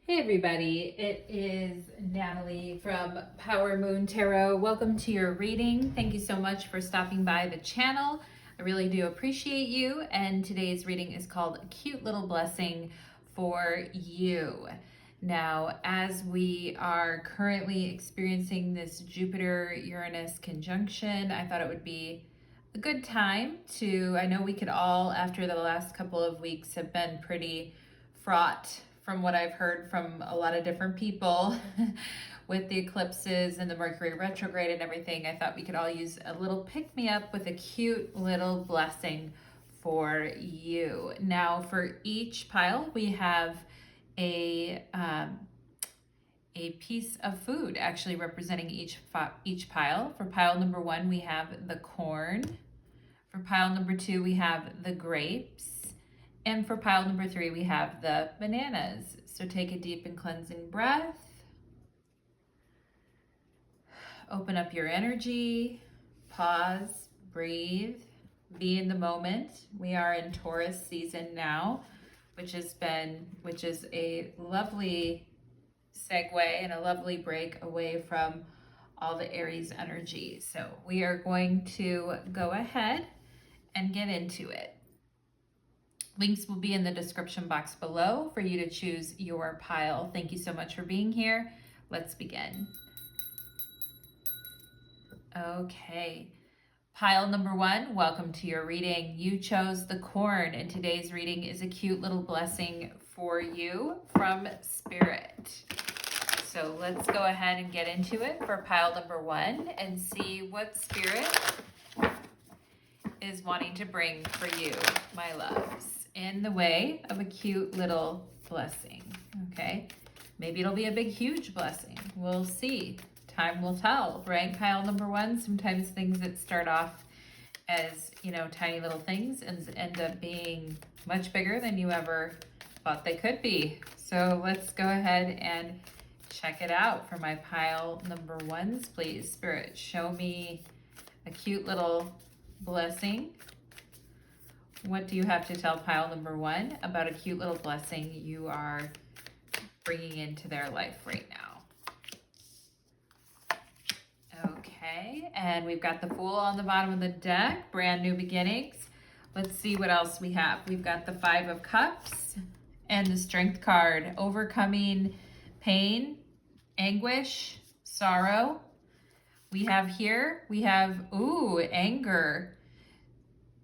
Hey everybody, it is Natalie from Power Moon Tarot. Welcome to your reading. Thank you so much for stopping by the channel. I really do appreciate you. And today's reading is called A Cute Little Blessing for You. Now, as we are currently experiencing this Jupiter-Uranus conjunction, I thought it would be a good time to, I know we could all, after the last couple of weeks, have been pretty fraught from what I've heard from a lot of different people with the eclipses and the Mercury retrograde and everything. I thought we could all use a little pick-me-up with a cute little blessing for you. Now, for each pile, we have a piece of food actually representing each pile. For pile number 1, we have the corn. For pile number 2, we have the grapes. And for pile number 3, we have the bananas. So take a deep and cleansing breath. Open up your energy. Pause, breathe, be in the moment. We are in Taurus season now, which is a lovely segue and a lovely break away from all the Aries energy. So we are going to go ahead and get into it. Links will be in the description box below for you to choose your pile. Thank you so much for being here. Let's begin. Okay. Pile number 1, welcome to your reading. You chose the corn, and today's reading is a cute little blessing for you from Spirit. So let's go ahead and get into it for pile number 1 and see what Spirit is wanting to bring for you, my loves, in the way of a cute little blessing. Okay, maybe it'll be a big, huge blessing. We'll see. Time will tell, right? Pile number 1, sometimes things that start off as, tiny little things and end up being much bigger than you ever thought they could be. So let's go ahead and check it out for my pile number 1s, please. Spirit, show me a cute little blessing. What do you have to tell pile number 1 about a cute little blessing you are bringing into their life right now? Okay, and we've got the Fool on the bottom of the deck, brand new beginnings. Let's see what else we have. We've got the 5 of Cups and the Strength card, overcoming pain, anguish, sorrow. We have anger.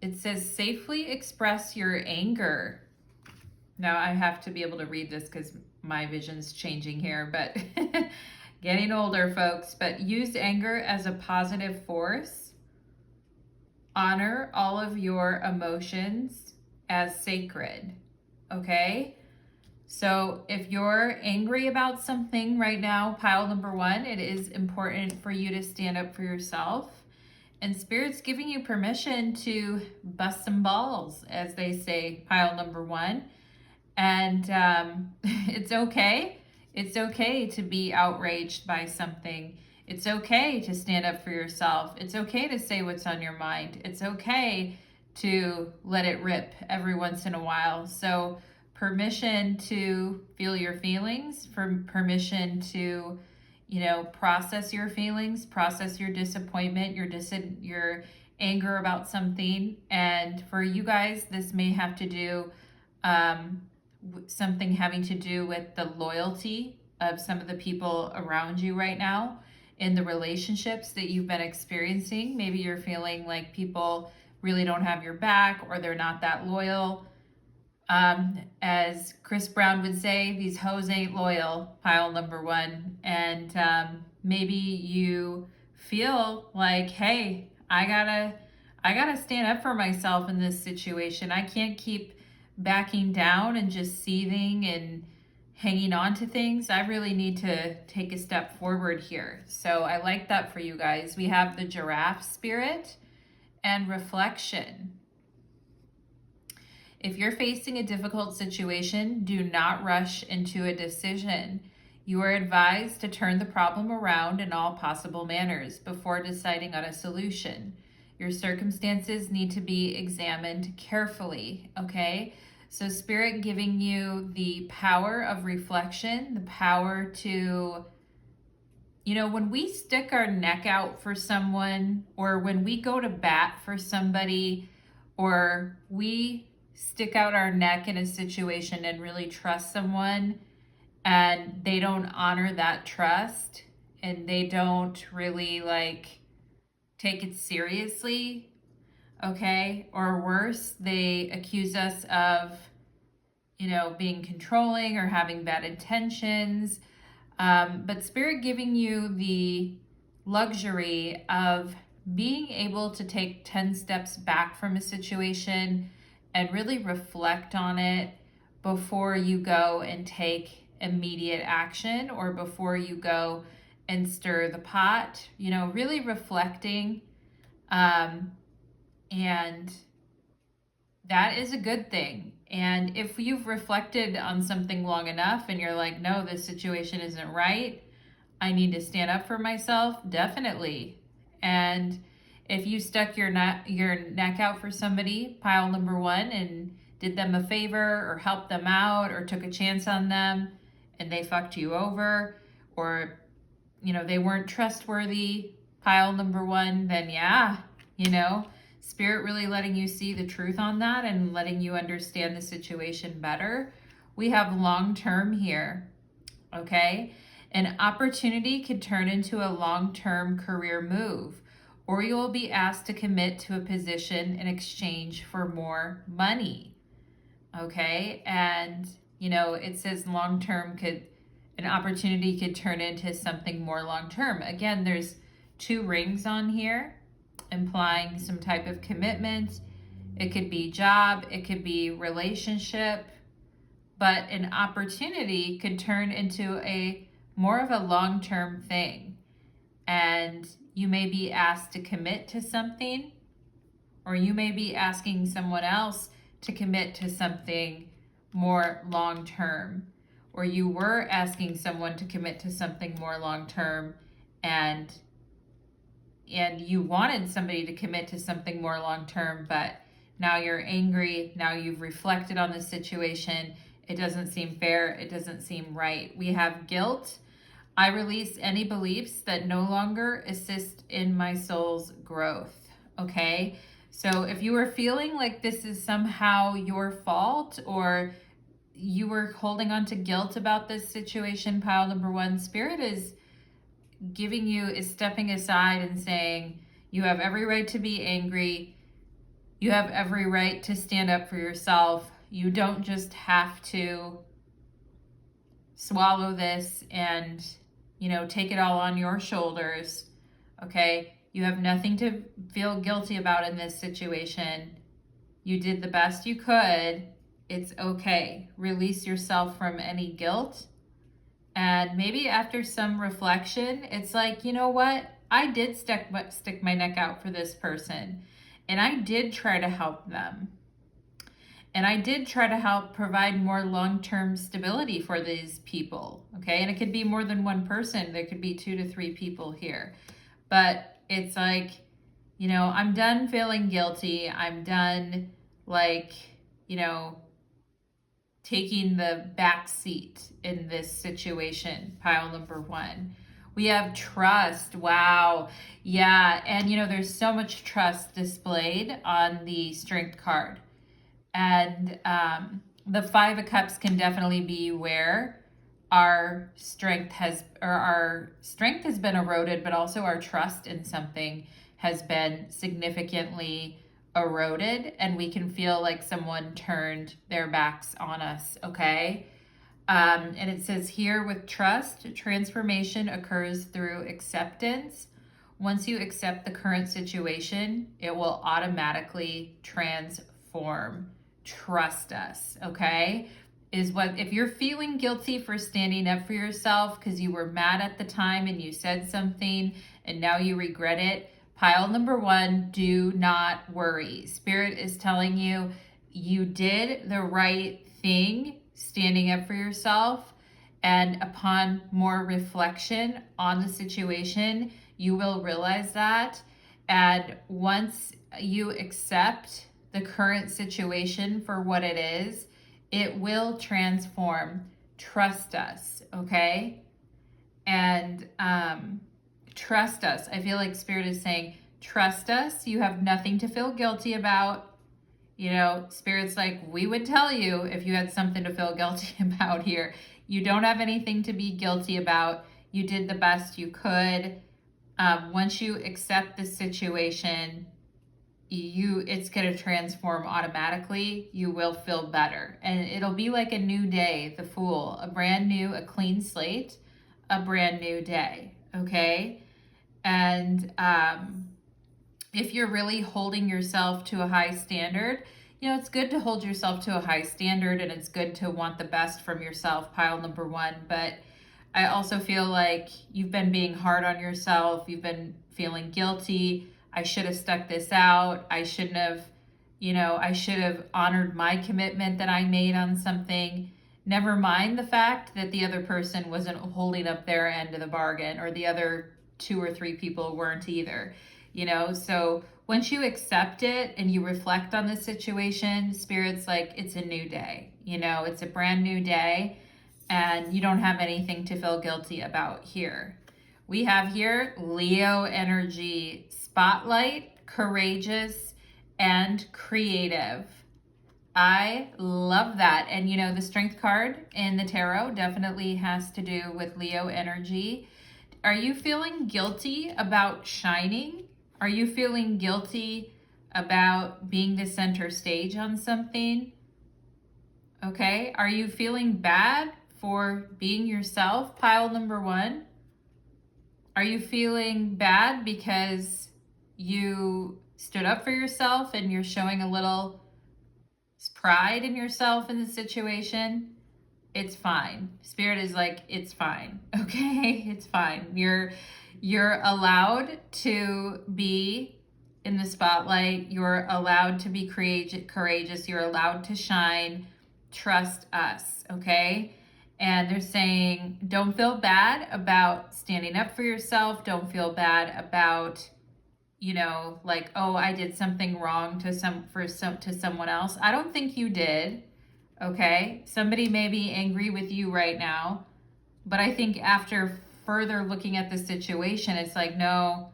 It says safely express your anger. Now I have to be able to read this because my vision's changing here, but getting older, folks. But use anger as a positive force. Honor all of your emotions as sacred, okay? So if you're angry about something right now, pile number 1, it is important for you to stand up for yourself. And Spirit's giving you permission to bust some balls, as they say, pile number 1. And it's okay. It's okay to be outraged by something. It's okay to stand up for yourself. It's okay to say what's on your mind. It's okay to let it rip every once in a while. So permission to feel your feelings, for permission to process your feelings, process your disappointment, your anger about something. And for you guys, this may have to do something having to do with the loyalty of some of the people around you right now in the relationships that you've been experiencing. Maybe you're feeling like people really don't have your back, or they're not that loyal. As Chris Brown would say, these hoes ain't loyal, pile number 1. And maybe you feel like, hey, I gotta stand up for myself in this situation. I can't keep backing down and just seething and hanging on to things. I really need to take a step forward here. So I like that for you guys. We have the Giraffe Spirit and reflection. If you're facing a difficult situation, do not rush into a decision. You are advised to turn the problem around in all possible manners before deciding on a solution. Your circumstances need to be examined carefully, okay? So Spirit giving you the power of reflection, the power to, when we stick our neck out for someone, or when we go to bat for somebody, or we stick out our neck in a situation and really trust someone, and they don't honor that trust, and they don't really take it seriously, okay? Or worse, they accuse us of, being controlling or having bad intentions. But Spirit giving you the luxury of being able to take 10 steps back from a situation and really reflect on it before you go and take immediate action, or before you go and stir the pot, really reflecting. And that is a good thing. And if you've reflected on something long enough and you're like, no, this situation isn't right, I need to stand up for myself, definitely. And if you stuck your neck out for somebody, pile number one, and did them a favor or helped them out or took a chance on them and they fucked you over, or, they weren't trustworthy, pile number one, then yeah, Spirit really letting you see the truth on that and letting you understand the situation better. We have long-term here, okay? An opportunity could turn into a long-term career move, or you will be asked to commit to a position in exchange for more money, okay? And, it says long-term an opportunity could turn into something more long-term. Again, there's 2 rings on here, implying some type of commitment. It could be job, it could be relationship, but an opportunity could turn into a more of a long-term thing. And you may be asked to commit to something, or you may be asking someone else to commit to something more long-term, or you were asking someone to commit to something more long-term, and you wanted somebody to commit to something more long-term, but now you're angry, now you've reflected on the situation, it doesn't seem fair, it doesn't seem right. We have guilt. I release any beliefs that no longer assist in my soul's growth, okay? So if you are feeling like this is somehow your fault, or you were holding on to guilt about this situation, pile number one, Spirit is stepping aside and saying, you have every right to be angry. You have every right to stand up for yourself. You don't just have to swallow this and, take it all on your shoulders. Okay? You have nothing to feel guilty about in this situation. You did the best you could. It's okay. Release yourself from any guilt. And maybe after some reflection, it's like, you know what? I did stick my neck out for this person. And I did try to help them. And I did try to help provide more long-term stability for these people. Okay? And it could be more than one person. There could be 2 to 3 people here. But it's like, I'm done feeling guilty. I'm done, taking the back seat in this situation, pile number one. We have trust. Wow. Yeah. And, there's so much trust displayed on the Strength card. And the 5 of Cups can definitely be where our strength has been eroded, but also our trust in something has been significantly eroded, and we can feel like someone turned their backs on us, okay? And it says here, with trust, transformation occurs through acceptance. Once you accept the current situation, it will automatically transform. Trust us, okay? If you're feeling guilty for standing up for yourself because you were mad at the time and you said something and now you regret it, pile number one, do not worry. Spirit is telling you, you did the right thing standing up for yourself. And upon more reflection on the situation, you will realize that. And once you accept the current situation for what it is, It will transform. Trust us, okay? And trust us. I feel like Spirit is saying, trust us. You have nothing to feel guilty about. You know, Spirit's like, we would tell you if you had something to feel guilty about here. You don't have anything to be guilty about. You did the best you could. Once you accept the situation, it's going to transform automatically. You will feel better. And it'll be like a new day, the Fool, a brand new, a clean slate, a brand new day. Okay. And if you're really holding yourself to a high standard, you know, it's good to hold yourself to a high standard, and it's good to want the best from yourself, pile number one. But I also feel like you've been being hard on yourself. You've been feeling guilty. I should have stuck this out. I shouldn't have, I should have honored my commitment that I made on something. Never mind the fact that the other person wasn't holding up their end of the bargain, or the other 2 or 3 people weren't either. So once you accept it and you reflect on the situation, Spirit's like, it's a new day. It's a brand new day, and you don't have anything to feel guilty about here. We have here Leo energy, spotlight, courageous, and creative. I love that. And the strength card in the tarot definitely has to do with Leo energy. Are you feeling guilty about shining? Are you feeling guilty about being the center stage on something? Okay. Are you feeling bad for being yourself? Pile number one. Are you feeling bad because you stood up for yourself and you're showing a little pride in yourself in the situation? It's fine. Spirit is like, it's fine. Okay, it's fine. You're allowed to be in the spotlight. You're allowed to be courageous. You're allowed to shine. Trust us, okay? And they're saying, don't feel bad about standing up for yourself. Don't feel bad about, like, oh, I did something wrong to someone else. I don't think you did. Okay, somebody may be angry with you right now, but I think after further looking at the situation, it's like, no,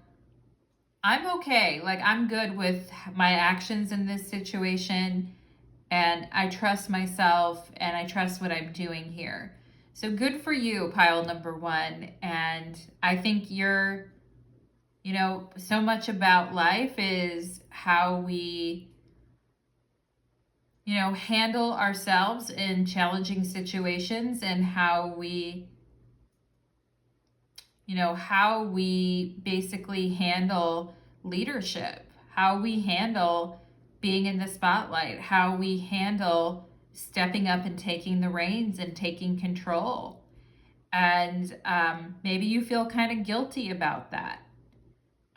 I'm okay. Like, I'm good with my actions in this situation, and I trust myself, and I trust what I'm doing here. So good for you, pile number one. And I think you're, so much about life is how we handle ourselves in challenging situations, and how we basically handle leadership, how we handle being in the spotlight, how we handle stepping up and taking the reins and taking control. And maybe you feel kind of guilty about that.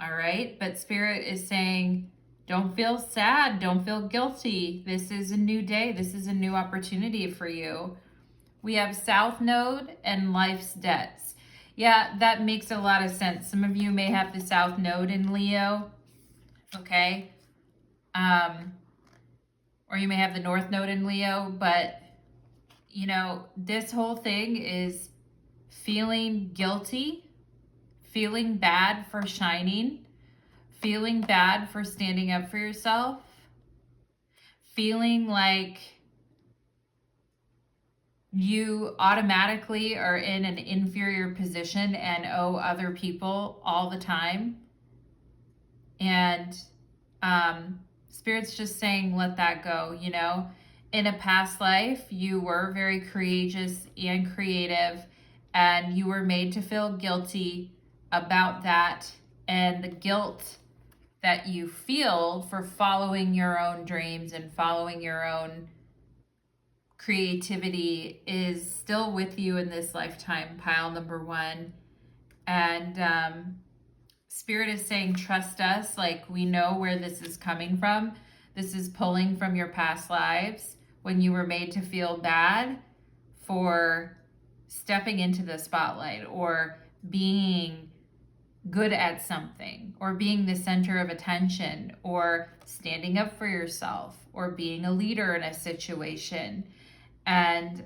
All right. But Spirit is saying, don't feel sad. Don't feel guilty. This is a new day. This is a new opportunity for you. We have South Node and Life's Debts. Yeah, that makes a lot of sense. Some of you may have the South Node in Leo. Okay. Or you may have the North Node in Leo. But, this whole thing is feeling guilty, feeling bad for shining, feeling bad for standing up for yourself, feeling like you automatically are in an inferior position and owe other people all the time. And Spirit's just saying, let that go. In a past life, you were very courageous and creative, and you were made to feel guilty about that. And the guilt that you feel for following your own dreams and following your own creativity is still with you in this lifetime, pile number one. And Spirit is saying, trust us. Like, we know where this is coming from. This is pulling from your past lives when you were made to feel bad for stepping into the spotlight, or being good at something, or being the center of attention, or standing up for yourself, or being a leader in a situation. And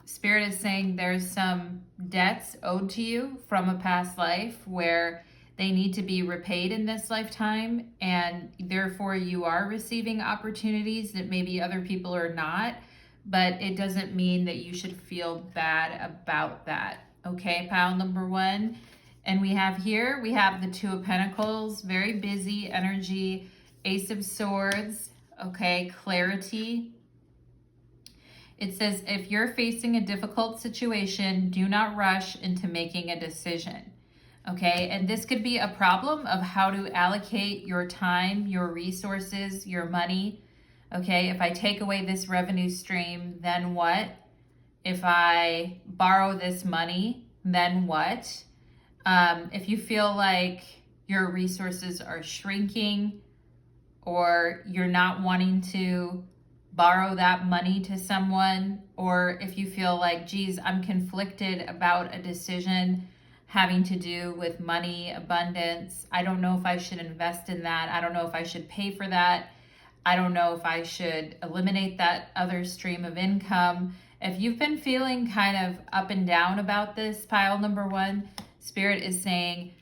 Spirit is saying there's some debts owed to you from a past life where they need to be repaid in this lifetime, and therefore you are receiving opportunities that maybe other people are not, but it doesn't mean that you should feel bad about that. Okay, pile number one. And we have the Two of Pentacles, very busy energy, Ace of Swords, okay, clarity. It says, if you're facing a difficult situation, do not rush into making a decision. Okay, and this could be a problem of how to allocate your time, your resources, your money. Okay, if I take away this revenue stream, then what? If I borrow this money, then what? If you feel like your resources are shrinking, or you're not wanting to borrow that money to someone, or if you feel like, geez, I'm conflicted about a decision having to do with money, abundance. I don't know if I should invest in that. I don't know if I should pay for that. I don't know if I should eliminate that other stream of income. If you've been feeling kind of up and down about this, pile number one, Spirit is saying,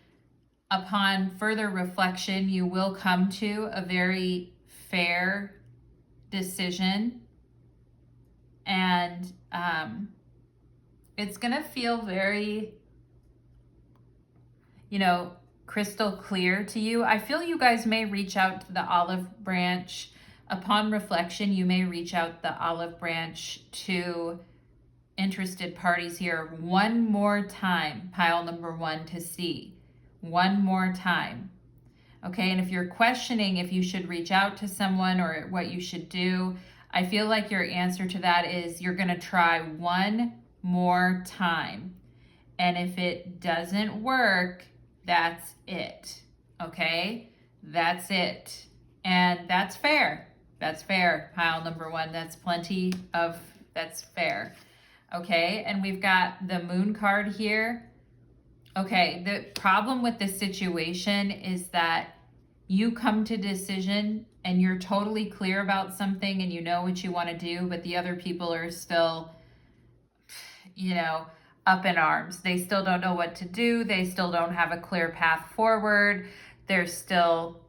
upon further reflection, you will come to a very fair decision. And it's going to feel very, crystal clear to you. I feel you guys may reach out to the olive branch. Upon reflection, you may reach out the olive branch to interested parties here one more time, pile number one, to see. One more time. Okay, and if you're questioning if you should reach out to someone or what you should do, I feel like your answer to that is you're going to try one more time. And if it doesn't work, that's it. Okay? That's it. And that's fair. That's fair, pile number one. That's fair. Okay, and we've got the Moon card here. Okay, the problem with this situation is that you come to decision and you're totally clear about something and you know what you want to do, but the other people are still, up in arms. They still don't know what to do. They still don't have a clear path forward. They're still,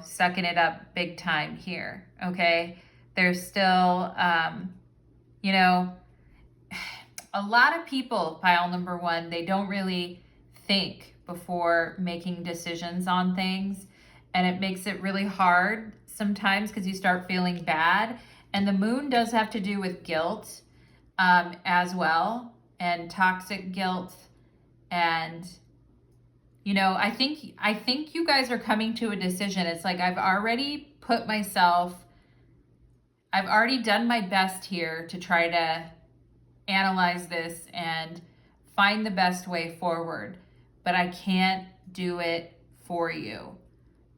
sucking it up big time here, okay? They're still, a lot of people, pile number one, they don't really think before making decisions on things. And it makes it really hard sometimes because you start feeling bad. And the moon does have to do with guilt as well, and toxic guilt. And, I think you guys are coming to a decision. It's like I've already done my best here to try to analyze this and find the best way forward, but I can't do it for you.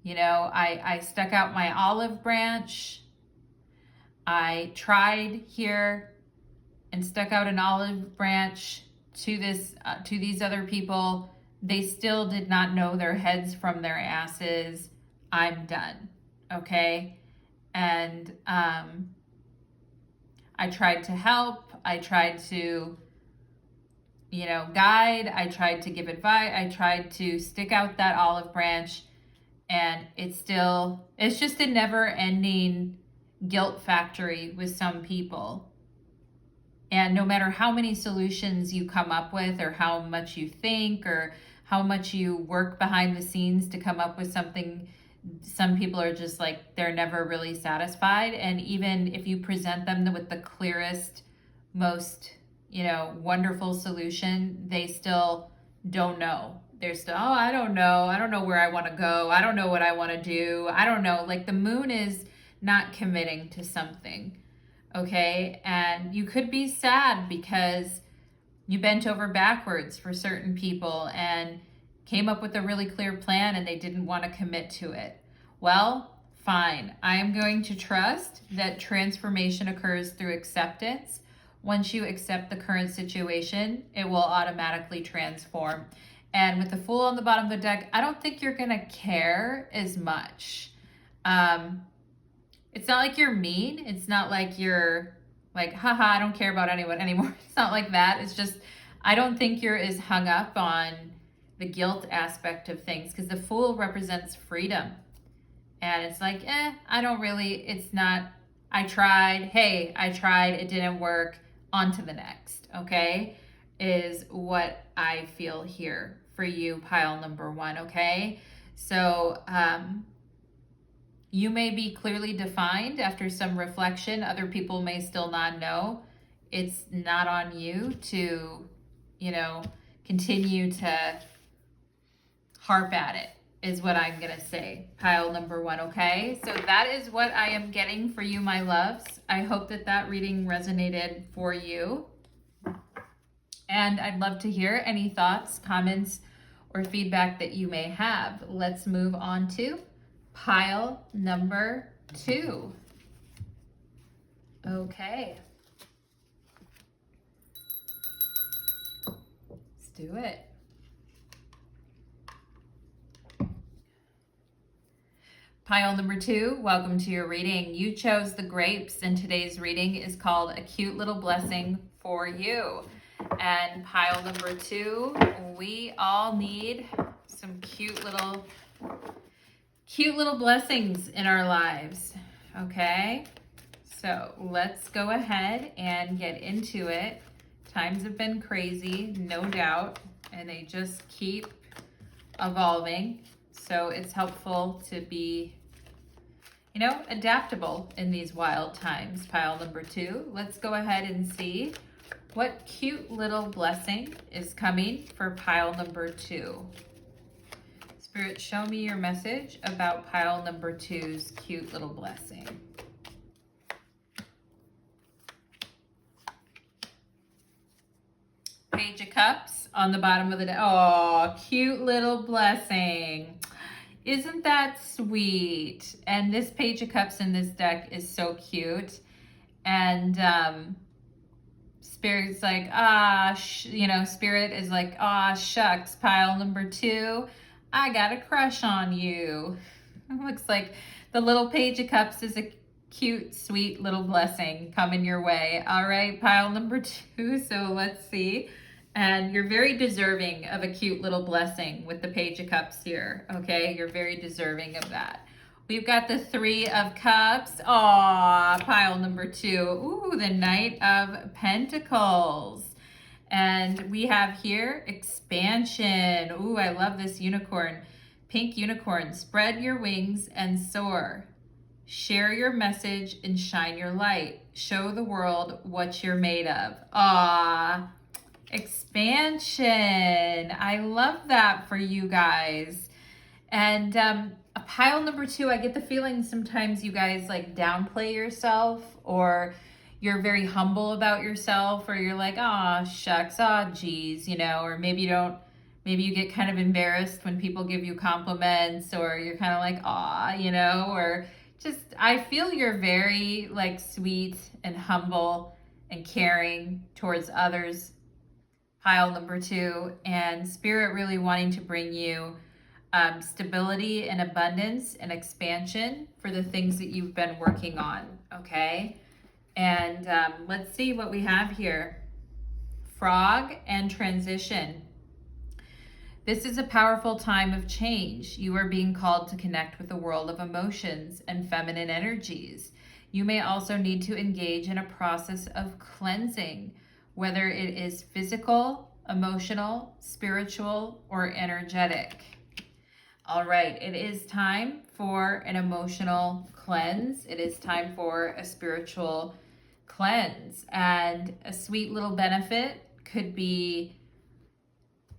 I stuck out my olive branch. I tried here and stuck out an olive branch to these other people. They still did not know their heads from their asses. I'm done. Okay? And I tried to help. I tried to, guide. I tried to give advice. I tried to stick out that olive branch, and it's just a never-ending guilt factory with some people. And no matter how many solutions you come up with, or how much you think, or how much you work behind the scenes to come up with something, some people are just like, they're never really satisfied. And even if you present them with the clearest, most, wonderful solution, they still don't know. They're still, oh, I don't know. I don't know where I want to go. I don't know what I want to do. I don't know. Like, the moon is not committing to something. Okay. And you could be sad because you bent over backwards for certain people and came up with a really clear plan and they didn't want to commit to it. Well, fine. I am going to trust that transformation occurs through acceptance. Once you accept the current situation, it will automatically transform. And with the Fool on the bottom of the deck, I don't think you're going to care as much. It's not like you're mean. It's not like you're like, haha, I don't care about anyone anymore. It's not like that. It's just, I don't think you're as hung up on the guilt aspect of things, because the Fool represents freedom. And it's like, I don't really, it's not, I tried, hey, I tried, it didn't work, on to the next, okay? Is what I feel here for you, pile number 1, okay? So, you may be clearly defined after some reflection. Other people may still not know. It's not on you to, continue to harp at it, is what I'm going to say. Pile number 1, okay? So that is what I am getting for you, my loves. I hope that that reading resonated for you. And I'd love to hear any thoughts, comments, or feedback that you may have. Let's move on to pile number 2. Okay. Let's do it. Pile number 2, welcome to your reading. You chose the grapes, and today's reading is called A Cute Little Blessing for You. And pile number 2, we all need some cute little blessings in our lives, okay? So let's go ahead and get into it. Times have been crazy, no doubt, and they just keep evolving. So it's helpful to be, adaptable in these wild times. Pile number 2, let's go ahead and see what cute little blessing is coming for pile number 2. Spirit, show me your message about pile number 2's cute little blessing. Page of Cups on the bottom of the deck. Oh, cute little blessing. Isn't that sweet? And this Page of Cups in this deck is so cute. And Spirit's like, Spirit is like, shucks, pile number 2, I got a crush on you. It looks like the little Page of Cups is a cute, sweet little blessing coming your way. All right, pile number 2, so let's see. And you're very deserving of a cute little blessing with the Page of Cups here, okay? You're very deserving of that. We've got the 3 of Cups. Aw, pile number 2. Ooh, the Knight of Pentacles. And we have here expansion. Ooh, I love this unicorn. Pink unicorn. Spread your wings and soar. Share your message and shine your light. Show the world what you're made of. Aw, expansion. I love that for you guys. And a pile number 2, I get the feeling sometimes you guys like downplay yourself, or you're very humble about yourself, or you're like, shucks, geez, or maybe you get kind of embarrassed when people give you compliments, or you're kind of like, or just, I feel you're very like sweet and humble and caring towards others. Pile number 2, and Spirit really wanting to bring you stability and abundance and expansion for the things that you've been working on, okay? And let's see what we have here. Frog and transition. This is a powerful time of change. You are being called to connect with the world of emotions and feminine energies. You may also need to engage in a process of cleansing, whether it is physical, emotional, spiritual, or energetic. All right, it is time for an emotional cleanse. It is time for a spiritual cleanse. And a sweet little benefit could be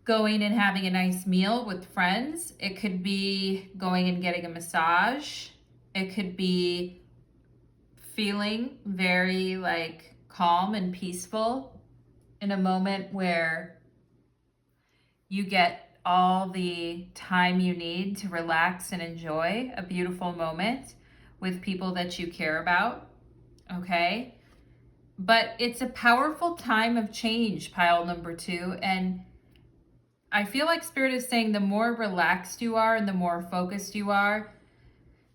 going and having a nice meal with friends. It could be going and getting a massage. It could be feeling very like calm and peaceful in a moment where you get all the time you need to relax and enjoy a beautiful moment with people that you care about, okay? But it's a powerful time of change, pile number 2, and I feel like Spirit is saying the more relaxed you are and the more focused you are,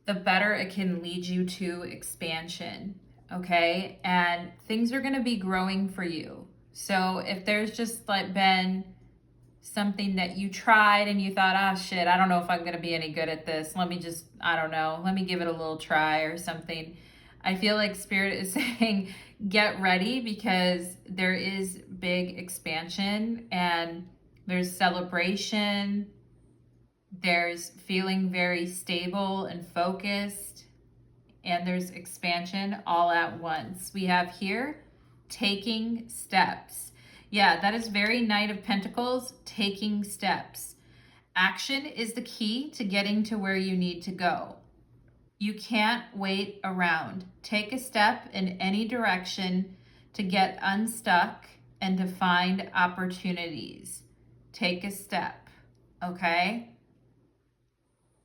the better it can lead you to expansion. okay? And things are going to be growing for you. So if there's just like been something that you tried and you thought, ah, shit, I don't know if I'm going to be any good at this. Let me just, I don't know, let me give it a little try or something. I feel like Spirit is saying, get ready, because there is big expansion and there's celebration. There's feeling very stable and focused, and there's expansion all at once. We have here taking steps. Yeah, that is very Knight of Pentacles, taking steps. Action is the key to getting to where you need to go. You can't wait around. Take a step in any direction to get unstuck and to find opportunities. Take a step, okay?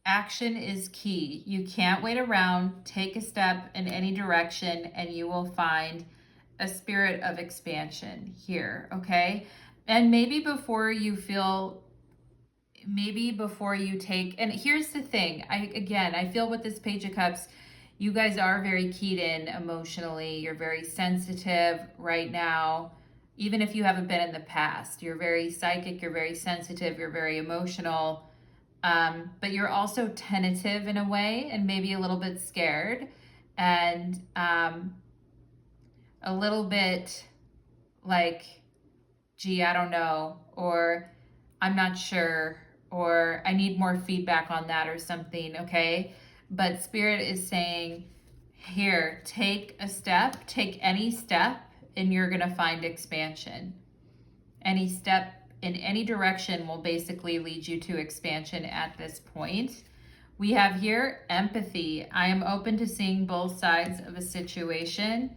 Action is key. You can't wait around. Take a step in any direction and you will find a spirit of expansion here, okay? And maybe before you take, and here's the thing, I feel with this Page of Cups, you guys are very keyed in emotionally. You're very sensitive right now. Even if you haven't been in the past, you're very psychic, you're very sensitive, you're very emotional. But you're also tentative in a way and maybe a little bit scared and a little bit like, gee, I don't know, or I'm not sure, or I need more feedback on that or something, okay? But Spirit is saying, here, take a step, take any step, and you're going to find expansion. Any step in any direction will basically lead you to expansion at this point. We have here empathy. I am open to seeing both sides of a situation,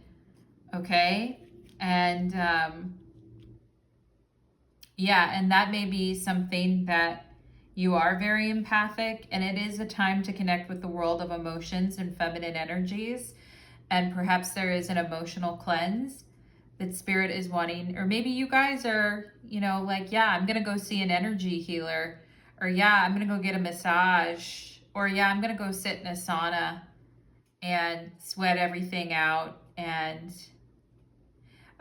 okay? And yeah, and that may be something that you are very empathic, and it is a time to connect with the world of emotions and feminine energies. And perhaps there is an emotional cleanse that Spirit is wanting, or maybe you guys are, like, yeah, I'm going to go see an energy healer, or yeah, I'm going to go get a massage, or yeah, I'm going to go sit in a sauna and sweat everything out. And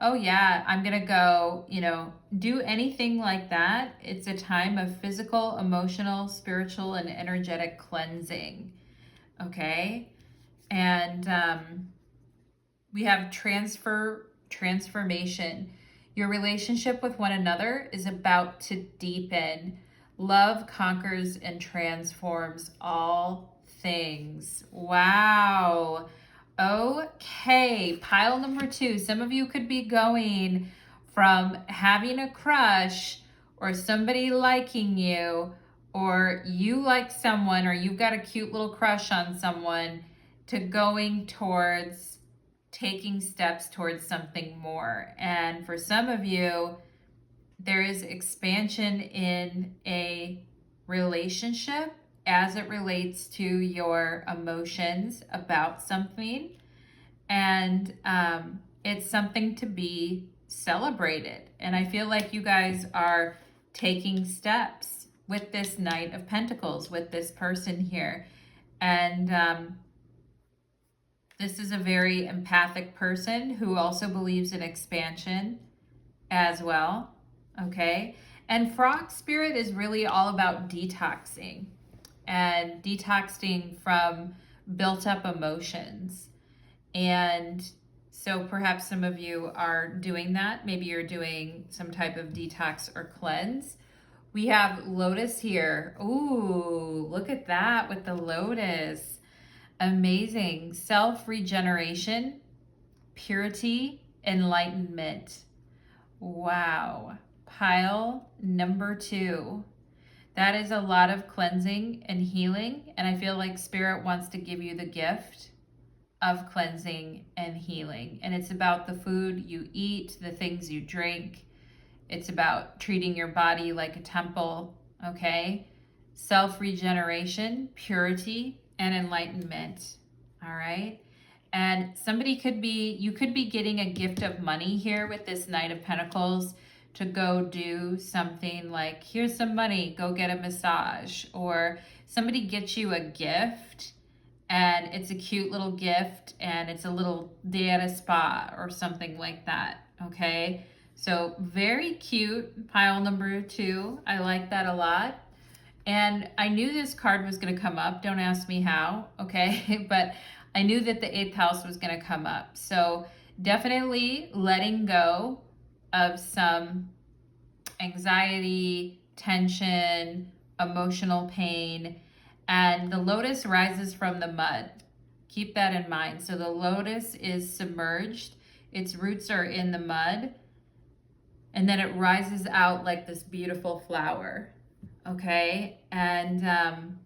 oh yeah, I'm going to go, do anything like that. It's a time of physical, emotional, spiritual, and energetic cleansing. Okay. And we have transformation. Your relationship with one another is about to deepen. Love conquers and transforms all things. Wow. Okay, pile number 2. Some of you could be going from having a crush or somebody liking you, or you like someone, or you've got a cute little crush on someone, to going towards taking steps towards something more. And for some of you, there is expansion in a relationship as it relates to your emotions about something. And it's something to be celebrated. And I feel like you guys are taking steps with this Knight of Pentacles, with this person here. And this is a very empathic person who also believes in expansion as well, okay? And Frog Spirit is really all about detoxing and detoxing from built up emotions. And so perhaps some of you are doing that. Maybe you're doing some type of detox or cleanse. We have Lotus here. Ooh, look at that with the Lotus. Amazing. Self-regeneration, purity, enlightenment. Wow. Pile number 2. That is a lot of cleansing and healing. And I feel like Spirit wants to give you the gift of cleansing and healing. And it's about the food you eat, the things you drink. It's about treating your body like a temple, okay? Self-regeneration, purity, and enlightenment, all right? And you could be getting a gift of money here with this Knight of Pentacles to go do something like, here's some money, go get a massage. Or somebody gets you a gift and it's a cute little gift, and it's a little day at a spa or something like that, okay? So very cute, pile number 2. I like that a lot. And I knew this card was going to come up. Don't ask me how, okay? But I knew that the 8th house was going to come up. So definitely letting go of some anxiety, tension, emotional pain. And the lotus rises from the mud. Keep that in mind. So the lotus is submerged. Its roots are in the mud. And then it rises out like this beautiful flower. Okay? And,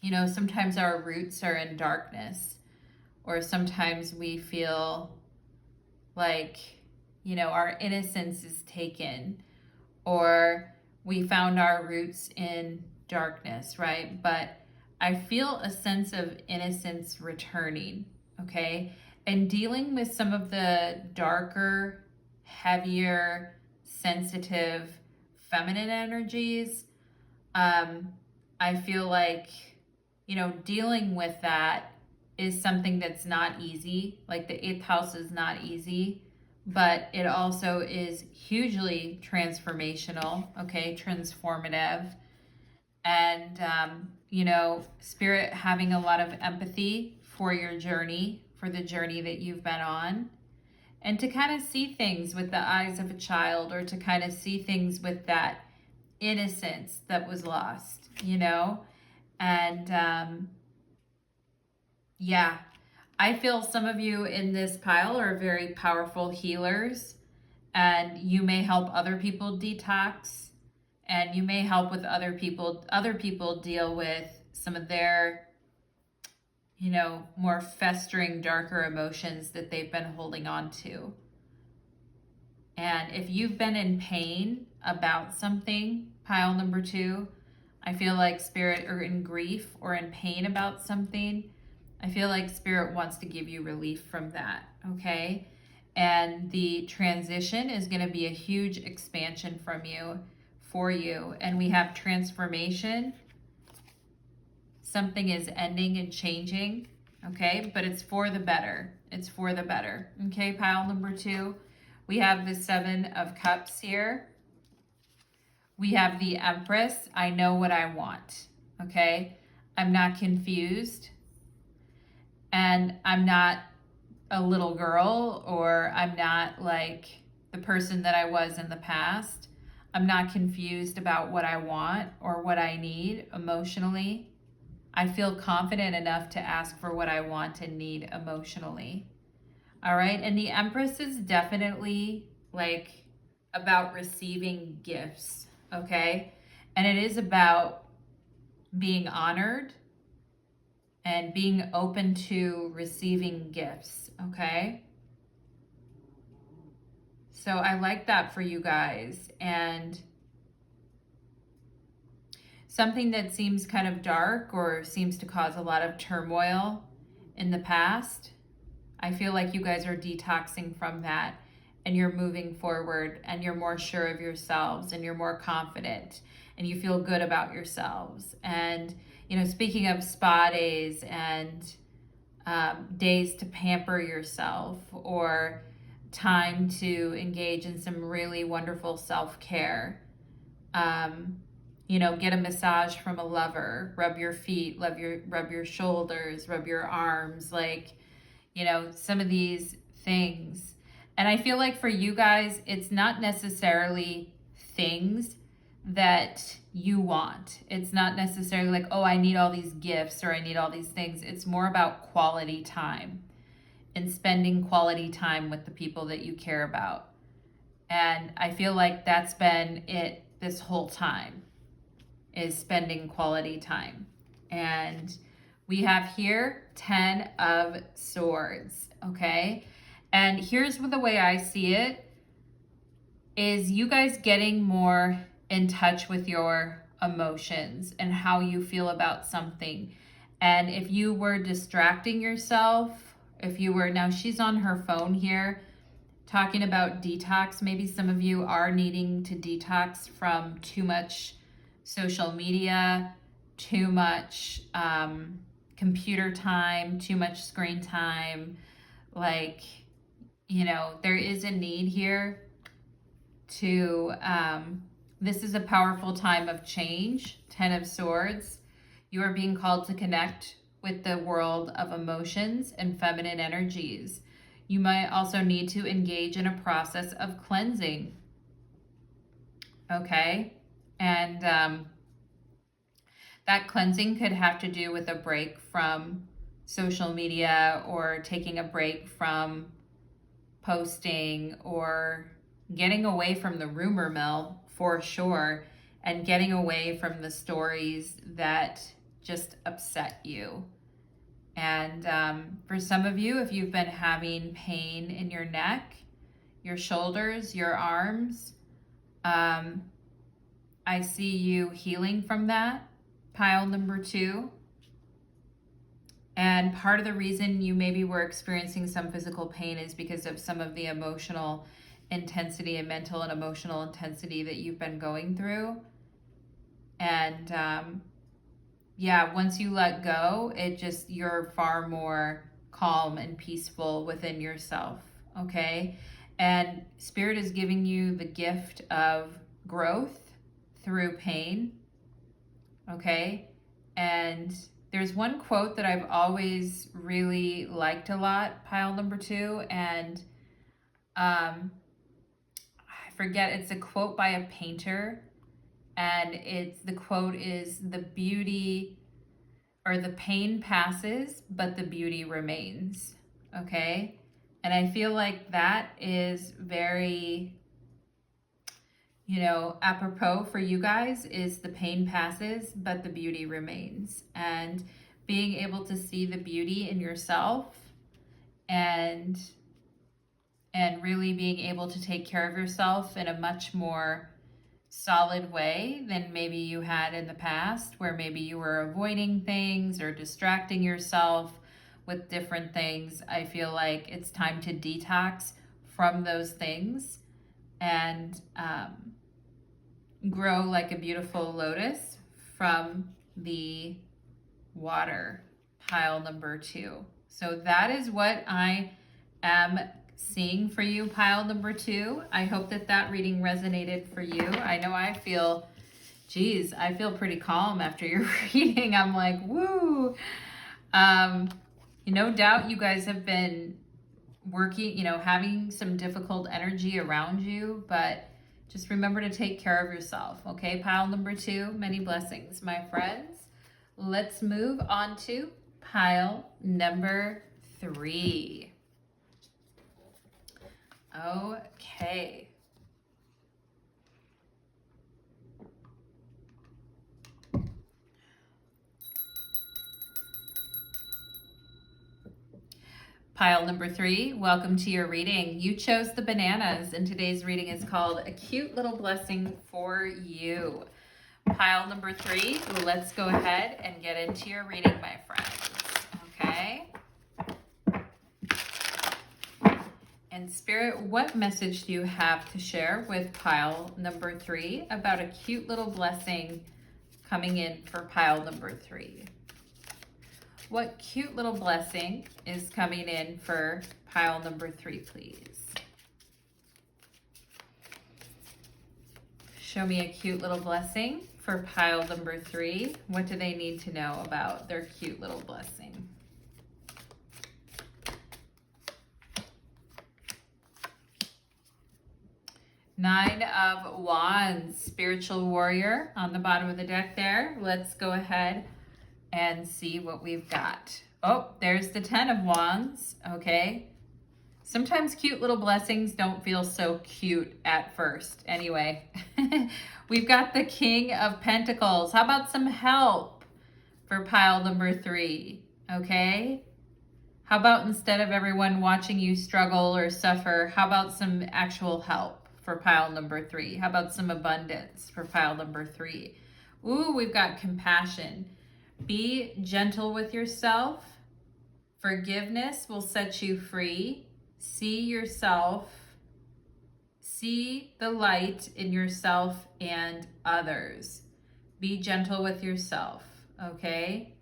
you know, sometimes our roots are in darkness. Or sometimes we feel like, you know, our innocence is taken. Or we found our roots in darkness, right? But I feel a sense of innocence returning, okay? And dealing with some of the darker, heavier, sensitive, feminine energies, I feel like, you know, dealing with that is something that's not easy. Like the 8th house is not easy, but it also is hugely transformational, okay, transformative. And, you know, Spirit having a lot of empathy for your journey, for the journey that you've been on, and to kind of see things with the eyes of a child, or to kind of see things with that innocence that was lost, you know? And, yeah, I feel some of you in this pile are very powerful healers, and you may help other people detox, and you may help with other people deal with some of their, you know, more festering, darker emotions that they've been holding on to. And if you've been in pain about something, pile number 2, I feel like Spirit, or in grief or in pain about something, I feel like Spirit wants to give you relief from that, okay? And the transition is going to be a huge expansion for you. And we have transformation. Something is ending and changing, okay? But it's for the better. It's for the better, okay? Pile number 2. We have the 7 of Cups here. We have the Empress. I know what I want, okay? I'm not confused. And I'm not a little girl, or I'm not like the person that I was in the past. I'm not confused about what I want or what I need emotionally. I feel confident enough to ask for what I want and need emotionally. All right. And the Empress is definitely like about receiving gifts. Okay. And it is about being honored and being open to receiving gifts. Okay. So I like that for you guys. And something that seems kind of dark or seems to cause a lot of turmoil in the past, I feel like you guys are detoxing from that, and you're moving forward, and you're more sure of yourselves, and you're more confident, and you feel good about yourselves. And, you know, speaking of spa days and days to pamper yourself, or time to engage in some really wonderful self-care, you know, get a massage from a lover, rub your feet, rub your shoulders, rub your arms, like, you know, some of these things. And I feel like for you guys, it's not necessarily things that you want. It's not necessarily like, oh, I need all these gifts or I need all these things. It's more about quality time and spending quality time with the people that you care about. And I feel like that's been it this whole time, is spending quality time. And we have here 10 of Swords, okay? And here's the way I see it, is you guys getting more in touch with your emotions and how you feel about something. And if you were distracting yourself, if you were, now she's on her phone here talking about detox. Maybe some of you are needing to detox from too much social media, too much computer time, too much screen time. Like, you know, there is a need here to, this is a powerful time of change. 10 of Swords. You are being called to connect with the world of emotions and feminine energies. You might also need to engage in a process of cleansing. Okay? And that cleansing could have to do with a break from social media, or taking a break from posting, or getting away from the rumor mill for sure, and getting away from the stories that just upset you. And for some of you, if you've been having pain in your neck, your shoulders, your arms, I see you healing from that, pile number 2. And part of the reason you maybe were experiencing some physical pain is because of some of the emotional intensity and mental and emotional intensity that you've been going through. And yeah, once you let go, you're far more calm and peaceful within yourself, okay? And Spirit is giving you the gift of growth through pain, okay? And there's one quote that I've always really liked a lot, pile number 2, and I forget, it's a quote by a painter, and the quote is, the beauty, or the pain passes, but the beauty remains, okay? And I feel like that is very, you know, apropos for you guys, is the pain passes, but the beauty remains. And being able to see the beauty in yourself, and really being able to take care of yourself in a much more solid way than maybe you had in the past, where maybe you were avoiding things or distracting yourself with different things. I feel like it's time to detox from those things and grow like a beautiful lotus from the water, pile number 2. So that is what I am seeing for you, pile number 2. I hope that that reading resonated for you. I know I feel pretty calm after your reading. I'm like, woo. No doubt you guys have been working, having some difficult energy around you, but just remember to take care of yourself, okay? Pile number 2, many blessings, my friends. Let's move on to pile number 3. Okay. Pile number 3, welcome to your reading. You chose the bananas, and today's reading is called A Cute Little Blessing for You. Pile number 3, let's go ahead and get into your reading, my friends. Okay? And Spirit, what message do you have to share with pile number 3 about a cute little blessing coming in for pile number 3? What cute little blessing is coming in for pile number 3, please? Show me a cute little blessing for pile number 3. What do they need to know about their cute little blessing? Nine of Wands, spiritual warrior on the bottom of the deck there. Let's go ahead and see what we've got. Oh, there's the 10 of Wands, okay? Sometimes cute little blessings don't feel so cute at first. Anyway, we've got the King of Pentacles. How about some help for pile number 3, okay? How about instead of everyone watching you struggle or suffer, how about some actual help for pile number 3? How about some abundance for pile number 3? Ooh, we've got compassion. Be gentle with yourself. Forgiveness will set you free. See yourself. See the light in yourself and others. Be gentle with yourself, okay?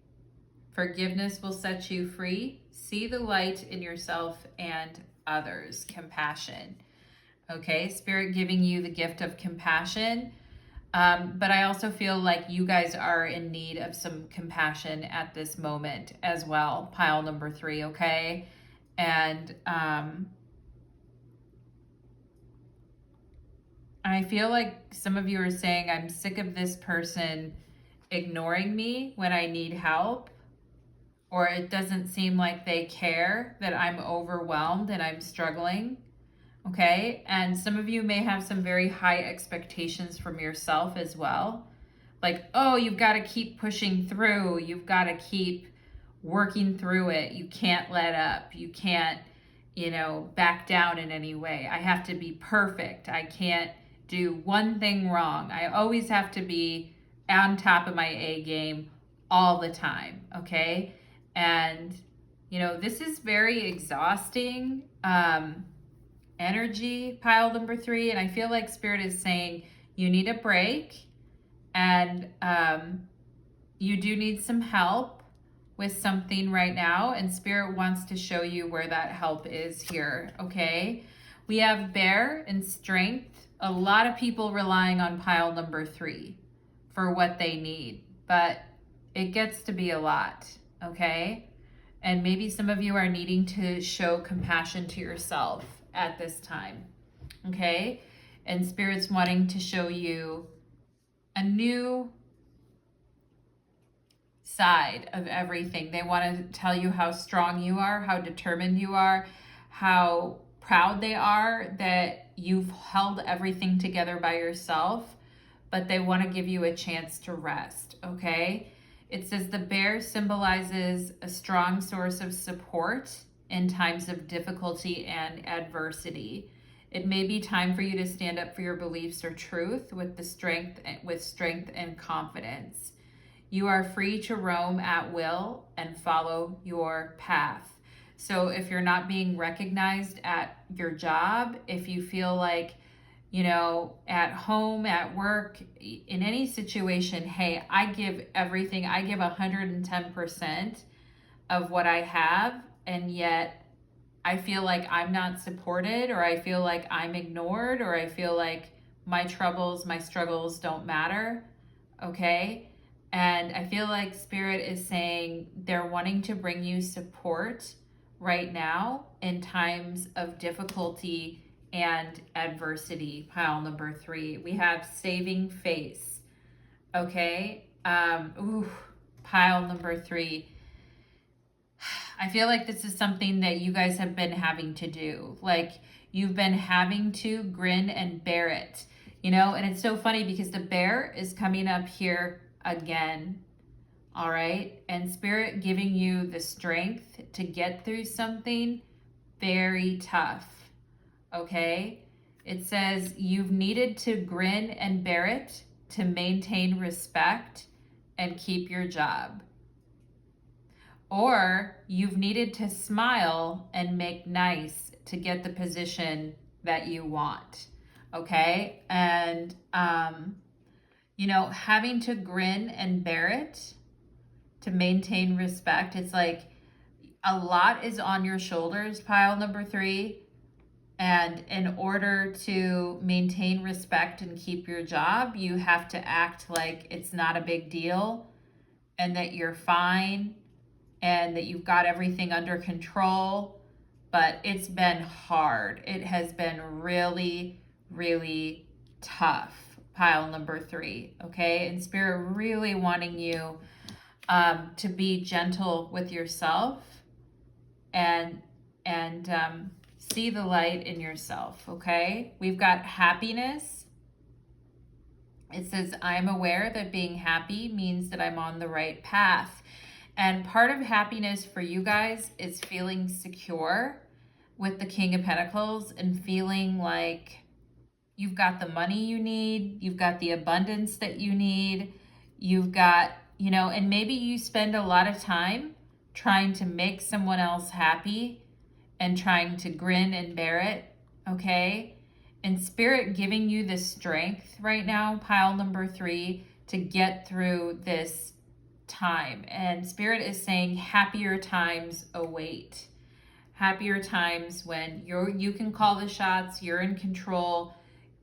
Forgiveness will set you free. See the light in yourself and others. Compassion. Okay, Spirit giving you the gift of compassion. But I also feel like you guys are in need of some compassion at this moment as well. Pile number 3, okay? And I feel like some of you are saying, I'm sick of this person ignoring me when I need help, or it doesn't seem like they care, that I'm overwhelmed and I'm struggling. Okay, and some of you may have some very high expectations from yourself as well. Like, oh, you've got to keep pushing through. You've got to keep working through it. You can't let up. You can't, back down in any way. I have to be perfect. I can't do one thing wrong. I always have to be on top of my A game all the time. Okay, and this is very exhausting. Energy, pile number 3, and I feel like Spirit is saying you need a break, and you do need some help with something right now, and Spirit wants to show you where that help is here. Okay, we have bear and strength. A lot of people relying on pile number 3 for what they need, but it gets to be a lot. Okay, and maybe some of you are needing to show compassion to yourself at this time. Okay, and Spirit's wanting to show you a new side of everything. They want to tell you how strong you are, how determined you are, how proud they are that you've held everything together by yourself, but they want to give you a chance to rest. Okay, it says the bear symbolizes a strong source of support in times of difficulty and adversity. It may be time for you to stand up for your beliefs or truth with strength and confidence. You are free to roam at will and follow your path. So if you're not being recognized at your job, if you feel like, at home, at work, in any situation, hey, I give everything, I give 110% of what I have, and yet I feel like I'm not supported, or I feel like I'm ignored, or I feel like my troubles, my struggles don't matter. Okay, and I feel like Spirit is saying they're wanting to bring you support right now in times of difficulty and adversity. Pile number 3, we have saving face. Okay, pile number 3, I feel like this is something that you guys have been having to do. Like, you've been having to grin and bear it, and it's so funny because the bear is coming up here again. All right, and Spirit giving you the strength to get through something very tough. Okay, it says you've needed to grin and bear it to maintain respect and keep your job. Or you've needed to smile and make nice to get the position that you want. Okay, and having to grin and bear it to maintain respect, it's like a lot is on your shoulders, pile number 3. And in order to maintain respect and keep your job, you have to act like it's not a big deal and that you're fine and that you've got everything under control. But it's been hard. It has been really, really tough. Pile number 3. Okay, and Spirit really wanting you to be gentle with yourself and see the light in yourself. Okay, we've got happiness. It says, I'm aware that being happy means that I'm on the right path. And part of happiness for you guys is feeling secure with the King of Pentacles and feeling like you've got the money you need, you've got the abundance that you need, you've got, and maybe you spend a lot of time trying to make someone else happy and trying to grin and bear it, okay? And Spirit giving you the strength right now, pile number 3, to get through this time. And Spirit is saying happier times await. Happier times when you can call the shots, you're in control,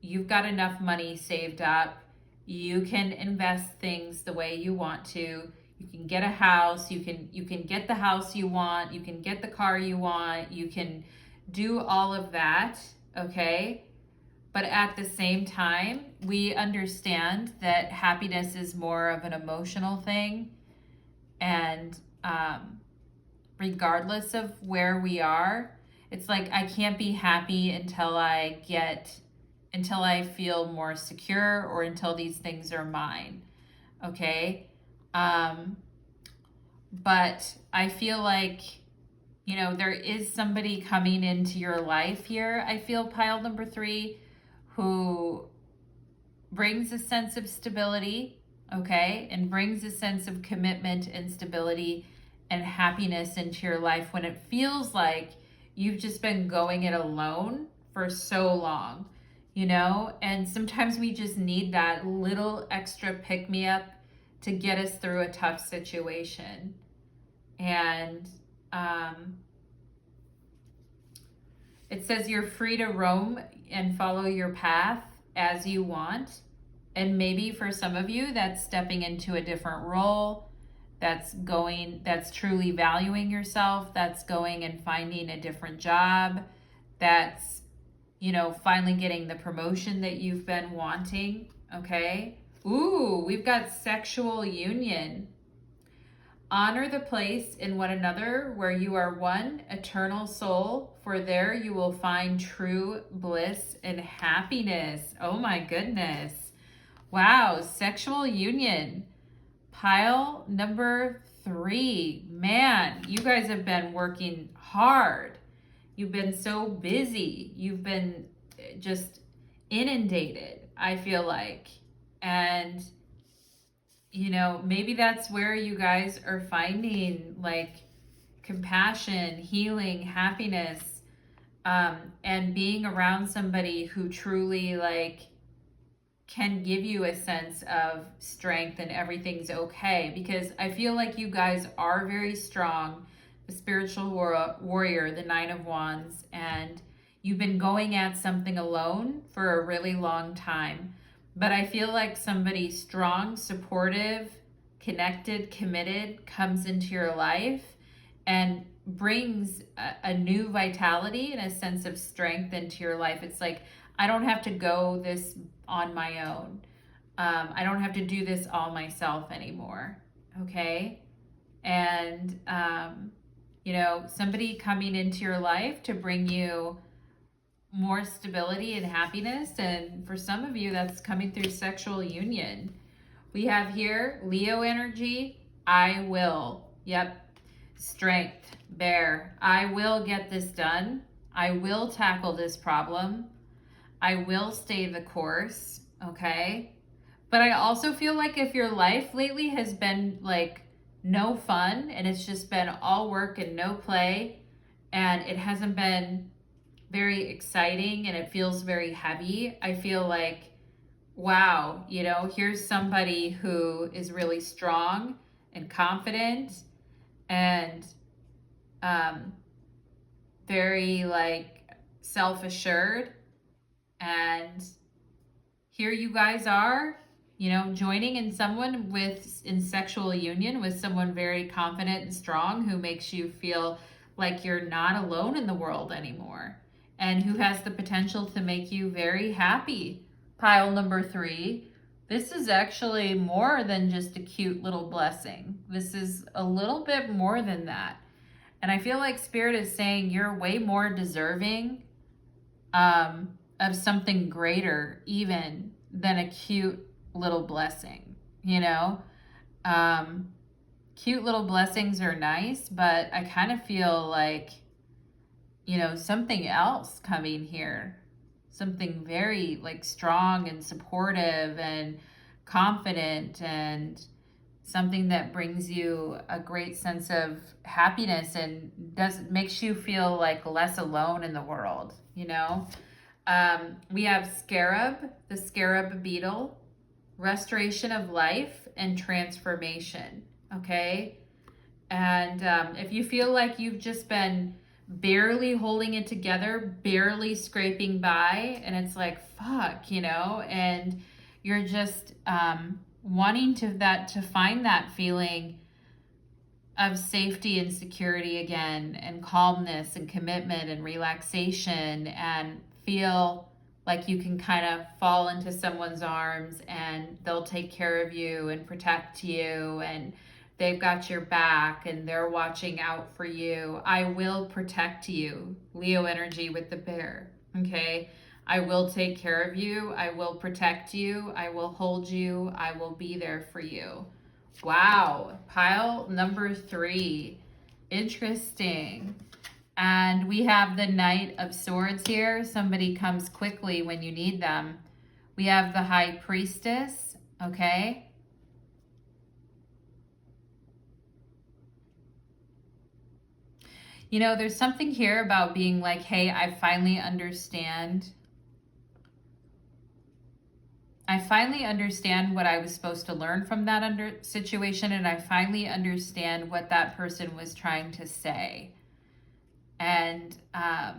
you've got enough money saved up, you can invest things the way you want to, you can get a house, you can get the house you want, you can get the car you want, you can do all of that, okay? But at the same time, we understand that happiness is more of an emotional thing, and regardless of where we are, it's like I can't be happy until I feel more secure, or until these things are mine. Okay? But I feel like, there is somebody coming into your life here, I feel, pile number 3, who brings a sense of stability, okay? And brings a sense of commitment and stability and happiness into your life when it feels like you've just been going it alone for so long, And sometimes we just need that little extra pick-me-up to get us through a tough situation. And it says you're free to roam and follow your path as you want. And maybe for some of you, that's stepping into a different role, that's truly valuing yourself, that's going and finding a different job, that's, finally getting the promotion that you've been wanting, okay? Ooh, we've got sexual union. Honor the place in one another where you are one eternal soul, for there you will find true bliss and happiness. Oh my goodness. Wow, sexual union. Pile number 3. Man, you guys have been working hard. You've been so busy. You've been just inundated, I feel like. And maybe that's where you guys are finding like compassion, healing, happiness, and being around somebody who truly like can give you a sense of strength and everything's okay. Because I feel like you guys are very strong, the spiritual warrior, the 9 of Wands, and you've been going at something alone for a really long time. But I feel like somebody strong, supportive, connected, committed comes into your life and brings a new vitality and a sense of strength into your life. It's like, I don't have to go this on my own. I don't have to do this all myself anymore. Okay? And, somebody coming into your life to bring you more stability and happiness. And for some of you, that's coming through sexual union. We have here Leo energy. I will. Yep. Strength. Bear. I will get this done. I will tackle this problem. I will stay the course. Okay. But I also feel like if your life lately has been like no fun, and it's just been all work and no play, and it hasn't been very exciting, and it feels very heavy, I feel like, wow, here's somebody who is really strong and confident and very like self-assured. And here you guys are, joining in in sexual union with someone very confident and strong, who makes you feel like you're not alone in the world anymore, and who has the potential to make you very happy. Pile number 3. This is actually more than just a cute little blessing. This is a little bit more than that. And I feel like Spirit is saying you're way more deserving of something greater even than a cute little blessing, Cute little blessings are nice, but I kind of feel like, something else coming here. Something very like strong and supportive and confident, and something that brings you a great sense of happiness and makes you feel like less alone in the world, We have Scarab, the scarab beetle, restoration of life and transformation. okay? And if you feel like you've just been barely holding it together, barely scraping by, and it's like, fuck, you know, and you're just wanting to find that feeling of safety and security again, and calmness and commitment and relaxation, and feel like you can kind of fall into someone's arms and they'll take care of you and protect you, and they've got your back and they're watching out for you. I will protect you. Leo energy with the bear. Okay. I will take care of you. I will protect you. I will hold you. I will be there for you. Wow. Pile number 3. Interesting. And we have the Knight of Swords here. Somebody comes quickly when you need them. We have the High Priestess. Okay. You know, there's something here about being like, hey, I finally understand what I was supposed to learn from that situation, and I finally understand what that person was trying to say. And I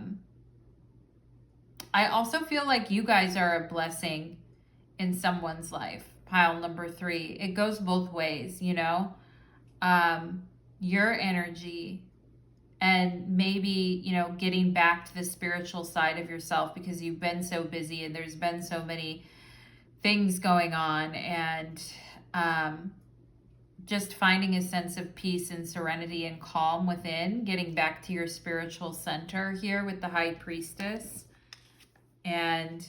also feel like you guys are a blessing in someone's life. Pile number 3. It goes both ways, you know? Your energy, and maybe, you know, getting back to the spiritual side of yourself because you've been so busy and there's been so many things going on, and just finding a sense of peace and serenity and calm within, getting back to your spiritual center here with the High Priestess. And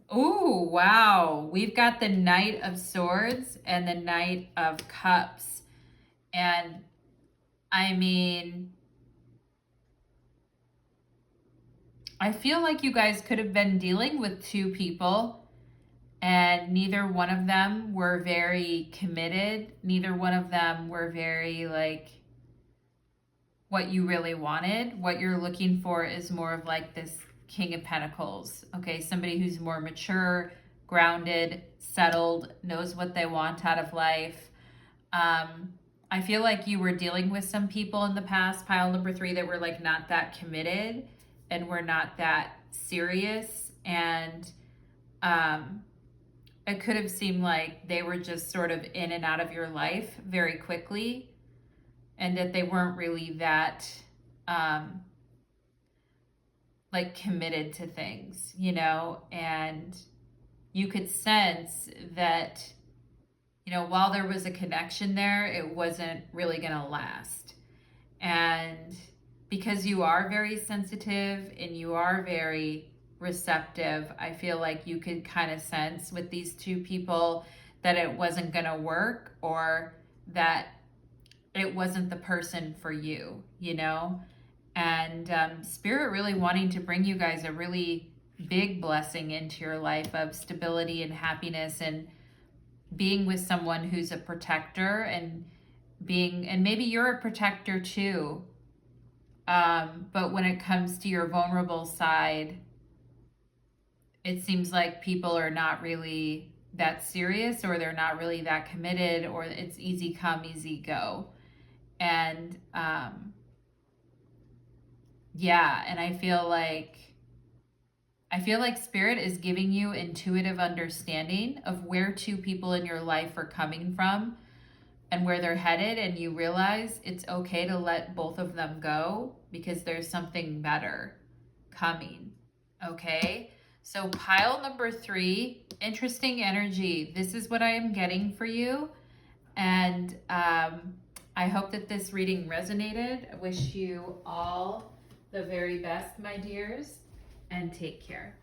oh, wow, we've got the Knight of Swords and the Knight of Cups. And I mean, I feel like you guys could have been dealing with 2 people, and neither one of them were very committed. Neither one of them were very like what you really wanted. What you're looking for is more of like this King of Pentacles. Okay, somebody who's more mature, grounded, settled, knows what they want out of life. I feel like you were dealing with some people in the past, pile number 3, that were like not that committed and were not that serious, and it could have seemed like they were just sort of in and out of your life very quickly, and that they weren't really that like committed to things, you know, and you could sense that, you know, while there was a connection there, it wasn't really going to last. And because you are very sensitive and you are very receptive, I feel like you could kind of sense with these 2 people that it wasn't going to work, or that it wasn't the person for you, you know? And Spirit really wanting to bring you guys a really big blessing into your life of stability and happiness, and being with someone who's a protector, and maybe you're a protector too. But when it comes to your vulnerable side, it seems like people are not really that serious, or they're not really that committed, or it's easy come, easy go. And yeah, and I feel like Spirit is giving you intuitive understanding of where 2 people in your life are coming from and where they're headed, and you realize it's okay to let both of them go because there's something better coming. Okay? So pile number 3, interesting energy. This is what I am getting for you. And I hope that this reading resonated. I wish you all the very best, my dears, and take care.